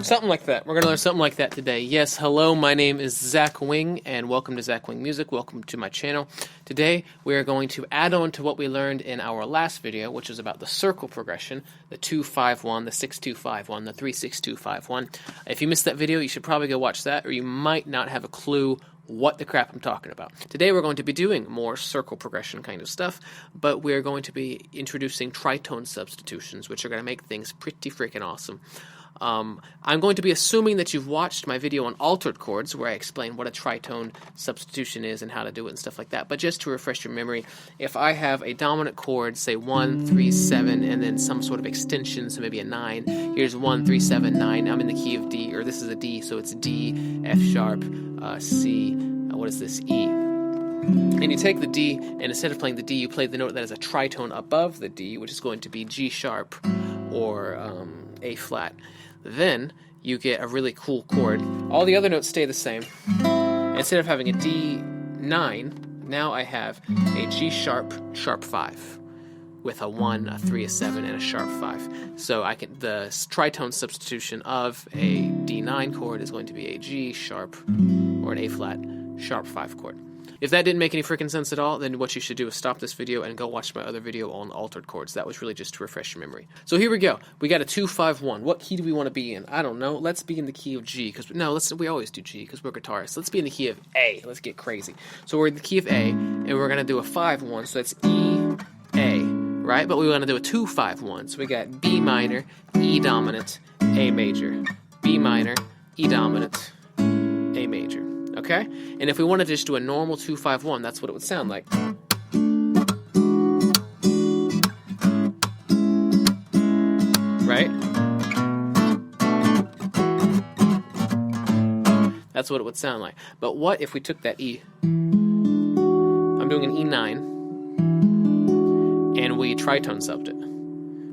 Something like that. We're going to learn something like that today. Yes, hello, my name is Zack Wing, and welcome to Zack Wing Music. Welcome to my channel. Today, we are going to add on to what we learned in our last video, which is about the circle progression, the 2-5-1, the 6-2-5-1, the 3-6-2-5-1. If you missed that video, you should probably go watch that, or you might not have a clue what the crap I'm talking about. Today we're going to be doing more circle progression kind of stuff, but we're going to be introducing tritone substitutions, which are going to make things pretty freaking awesome. I'm going to be assuming that you've watched my video on altered chords where I explain what a tritone substitution is and how to do it and stuff like that. But just to refresh your memory, if I have a dominant chord, say 1, 3, 7, and then some sort of extension, so maybe a 9, here's 1, 3, 7, 9, I'm in the key of D, or this is a D, so it's D, F sharp, C, what is this, E. And you take the D, and instead of playing the D, you play the note that is a tritone above the D, which is going to be G sharp or A flat. Then you get a really cool chord. All the other notes stay the same. Instead of having a D9, now I have a G sharp, sharp 5 with a 1, a 3, a 7, and a sharp 5. So the tritone substitution of a D9 chord is going to be a G sharp or an A flat sharp 5 chord. If that didn't make any freaking sense at all, then what you should do is stop this video and go watch my other video on altered chords. That was really just to refresh your memory. So here we go. We got a 2-5-1. What key do we want to be in? I don't know. Let's be in the key of G, because we always do G because we're guitarists. Let's be in the key of A. Let's get crazy. So we're in the key of A, and we're going to do a 5-1. So that's E, A, right? But we want to do a 2-5-1. So we got B minor, E dominant, A major. B minor, E dominant, A major. Okay? And if we wanted to just do a normal 2-5-1, that's what it would sound like. Right? That's what it would sound like. But what if we took that E? I'm doing an E9, and we tritone subbed it.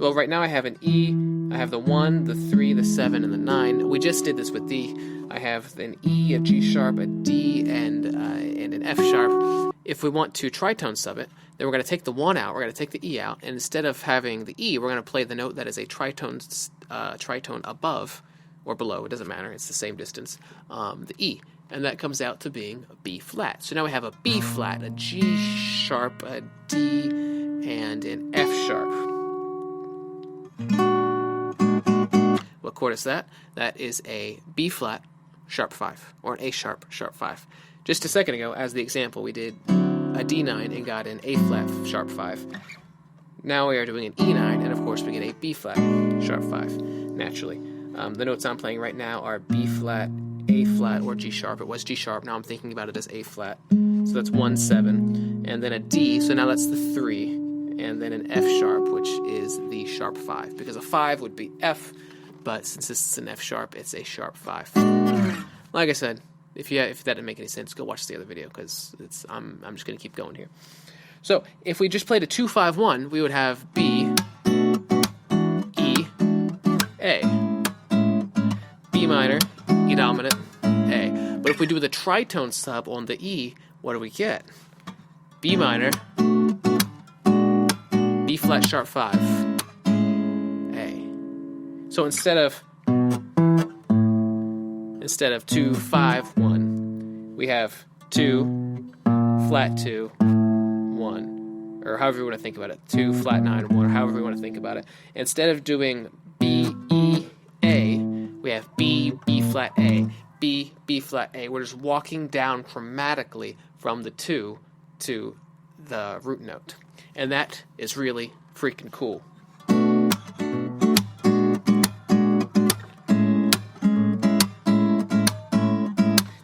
Well, right now I have an E, I have the 1, the 3, the 7, and the 9. We just did this with D. I have an E, a G sharp, a D, and an F sharp. If we want to tritone sub it, then we're going to take the 1 out, we're going to take the E out, and instead of having the E, we're going to play the note that is a tritone above, or below, it doesn't matter, it's the same distance, the E. And that comes out to being a B flat. So now we have a B flat, a G sharp, a D, and an F sharp. What chord is that? That is a B flat sharp 5, or an A sharp sharp 5. Just a second ago, as the example, we did a D9 and got an A flat sharp 5. Now we are doing an E9, and of course we get a B flat sharp 5, naturally. The notes I'm playing right now are B flat, A flat, or G sharp. It was G sharp, now I'm thinking about it as A flat. So that's 1, 7, and then a D, so now that's the 3, and then an F sharp, which is the sharp 5, because a 5 would be F, but since this is an F sharp, it's a sharp 5. Like I said, if that didn't make any sense, go watch the other video, because I'm just going to keep going here. So if we just played a 2-5-1, we would have B, E, A, B minor, E dominant, A. But if we do the tritone sub on the E, what do we get? B minor, B flat sharp 5, A. So instead of 2-5-1, we have 2 flat 2 1, or however you want to think about it. 2 flat 9 1, or however you want to think about it. Instead of doing B E A, we have B B flat A, B B flat A. We're just walking down chromatically from the 2 to the root note, and that is really freaking cool.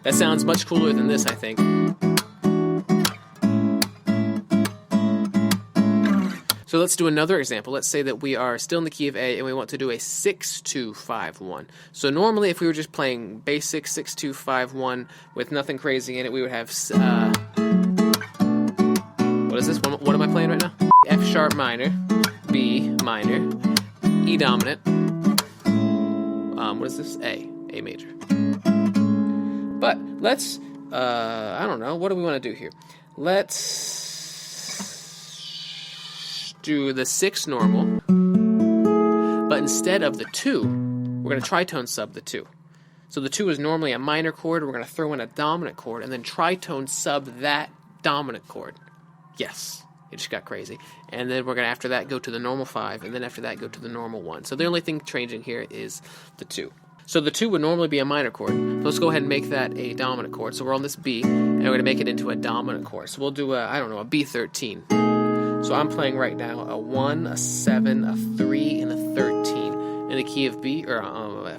That sounds much cooler than this, I think. So let's do another example. Let's say that we are still in the key of A and we want to do a 6-2-5-1. So normally if we were just playing basic 6-2-5-1 with nothing crazy in it, we would have, what is this? What am I playing right now? F sharp minor, B minor, E dominant, what is this? A major. But let's, I don't know, what do we want to do here? Let's do the 6 normal, but instead of the 2, we're going to tritone sub the 2. So the 2 is normally a minor chord. We're going to throw in a dominant chord and then tritone sub that dominant chord. Yes, it just got crazy. And then we're going to, after that, go to the normal 5, and then after that, go to the normal 1. So the only thing changing here is the 2. So the 2 would normally be a minor chord. So let's go ahead and make that a dominant chord. So we're on this B, and we're going to make it into a dominant chord. So we'll do a, I don't know, a B13. So I'm playing right now a 1, a 7, a 3, and a 13. In the key of B, or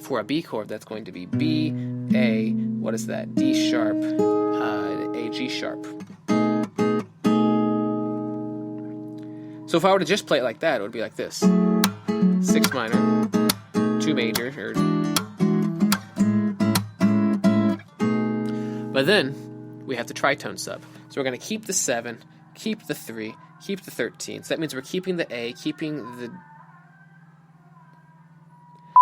for a B chord, that's going to be B, A, what is that? D sharp, A, G sharp. So if I were to just play it like that, it would be like this. 6 minor, 2 major, but then we have the tritone sub. So we're going to keep the 7, keep the 3, keep the 13. So that means we're keeping the A, keeping the...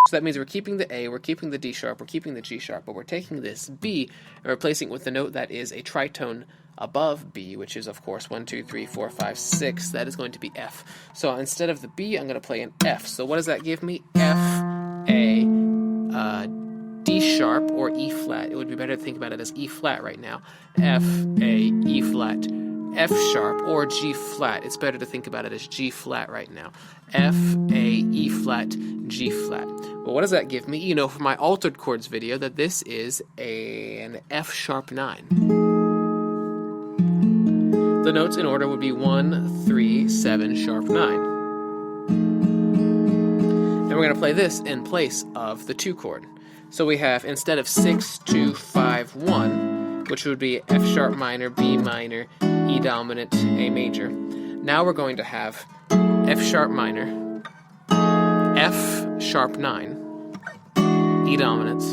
So that means we're keeping the A, we're keeping the D sharp, we're keeping the G sharp, but we're taking this B and replacing it with the note that is a tritone above B, which is, of course, 1, 2, 3, 4, 5, 6. That is going to be F. So instead of the B, I'm going to play an F. So what does that give me? F, A, D sharp, or E flat. It would be better to think about it as E flat right now. F, A, E flat, F sharp, or G flat. It's better to think about it as G flat right now. F, A, E flat, G flat. Well, what does that give me? You know from my altered chords video that this is an F sharp 9. The notes in order would be 1, 3, 7, sharp 9. And we're going to play this in place of the 2 chord. So we have, instead of 6, 2, 5, 1, which would be F sharp minor, B minor, E dominant, A major. Now we're going to have F sharp minor, F sharp 9, E dominant,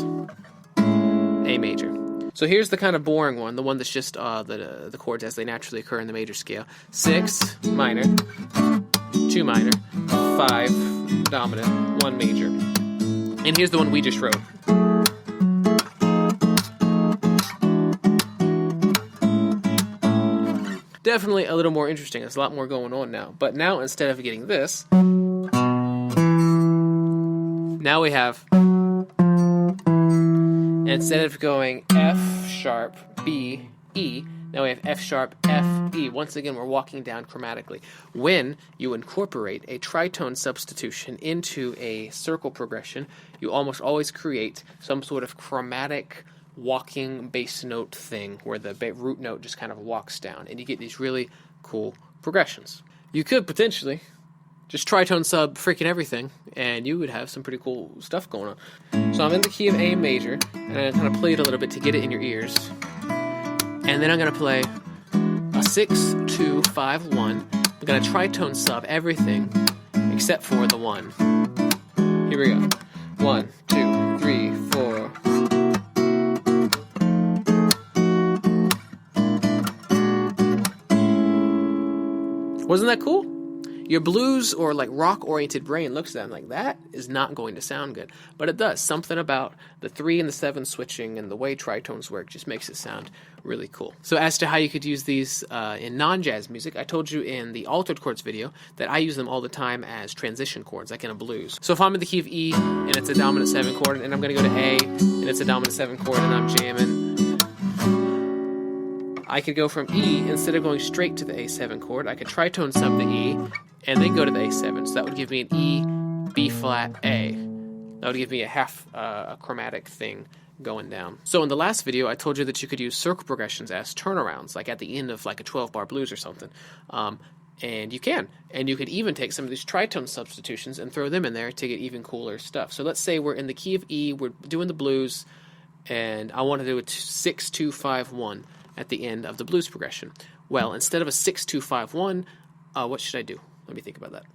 A major. So here's the kind of boring one, the one that's just the chords as they naturally occur in the major scale. 6 minor, 2 minor, 5 dominant, 1 major. And here's the one we just wrote. Definitely a little more interesting. There's a lot more going on now. But now, instead of getting this, now we have, instead of going F sharp, B, E, now we have F sharp, F, E. Once again, we're walking down chromatically. When you incorporate a tritone substitution into a circle progression, you almost always create some sort of chromatic walking bass note thing where the root note just kind of walks down, and you get these really cool progressions. You could potentially just tritone sub freaking everything, and you would have some pretty cool stuff going on. So I'm in the key of A major, and I kind of play it a little bit to get it in your ears. And then I'm going to play a 6, 2, 5, 1. I'm going to tritone sub everything except for the 1. Here we go. 1, 2, 3, 4. Wasn't that cool? Your blues or like rock-oriented brain looks at them like, that is not going to sound good. But it does. Something about the 3 and the 7 switching and the way tritones work just makes it sound really cool. So as to how you could use these in non-jazz music, I told you in the altered chords video that I use them all the time as transition chords, like in a blues. So if I'm in the key of E and it's a dominant 7 chord, and I'm going to go to A and it's a dominant 7 chord and I'm jamming, I could go from E, instead of going straight to the A7 chord, I could tritone sub the E and then go to the A7. So that would give me an E, B flat, A. That would give me a half a chromatic thing going down. So in the last video, I told you that you could use circle progressions as turnarounds, like at the end of like a 12-bar blues or something. And you can. And you could even take some of these tritone substitutions and throw them in there to get even cooler stuff. So let's say we're in the key of E, we're doing the blues, and I want to do a 6, 2, 5, 1 at the end of the blues progression. Well, instead of a 6, 2, 5, 1, what should I do? Let me think about that.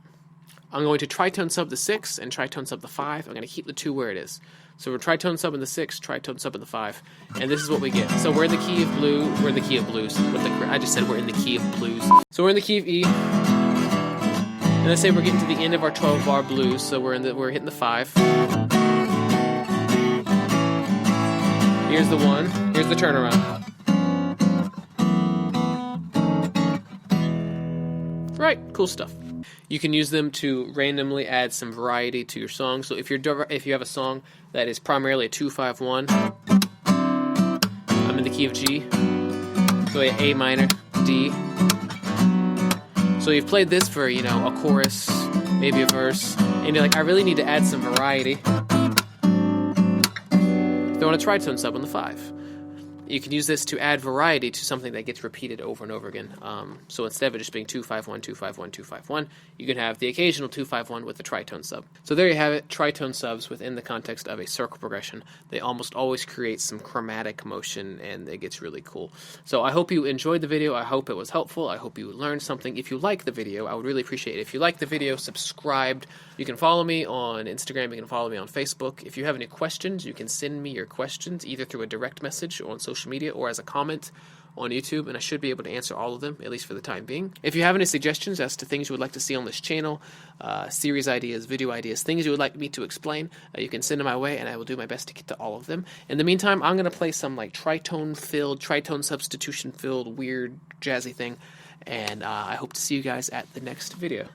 I'm going to tritone sub the 6 and tritone sub the 5. I'm going to keep the 2 where it is. So we're tritone sub in the 6, tritone sub in the 5, and this is what we get. So we're in the key of blue. We're in the key of blues. I just said we're in the key of blues. So we're in the key of E. And let's say we're getting to the end of our 12-bar blues. So we're hitting the 5. Here's the 1. Here's the turnaround. Right, cool stuff. You can use them to randomly add some variety to your song. So if you have a song that is primarily a 2-5-1, I'm in the key of G, so A minor, D. So you've played this for, you know, a chorus, maybe a verse, and you're like, I really need to add some variety. Throw in a tritone sub on the 5. You can use this to add variety to something that gets repeated over and over again. So instead of it just being 2-5-1, 2-5-1, 2-5-1, you can have the occasional 2-5-1 with a tritone sub. So there you have it, tritone subs within the context of a circle progression. They almost always create some chromatic motion, and it gets really cool. So I hope you enjoyed the video. I hope it was helpful. I hope you learned something. If you like the video, I would really appreciate it. If you like the video, subscribe. You can follow me on Instagram. You can follow me on Facebook. If you have any questions, you can send me your questions either through a direct message or on social media or as a comment on YouTube, and I should be able to answer all of them, at least for the time being. If you have any suggestions as to things you would like to see on this channel, series ideas, video ideas, things you would like me to explain, you can send them my way, and I will do my best to get to all of them. In the meantime, I'm going to play some like tritone substitution filled, weird, jazzy thing, and I hope to see you guys at the next video.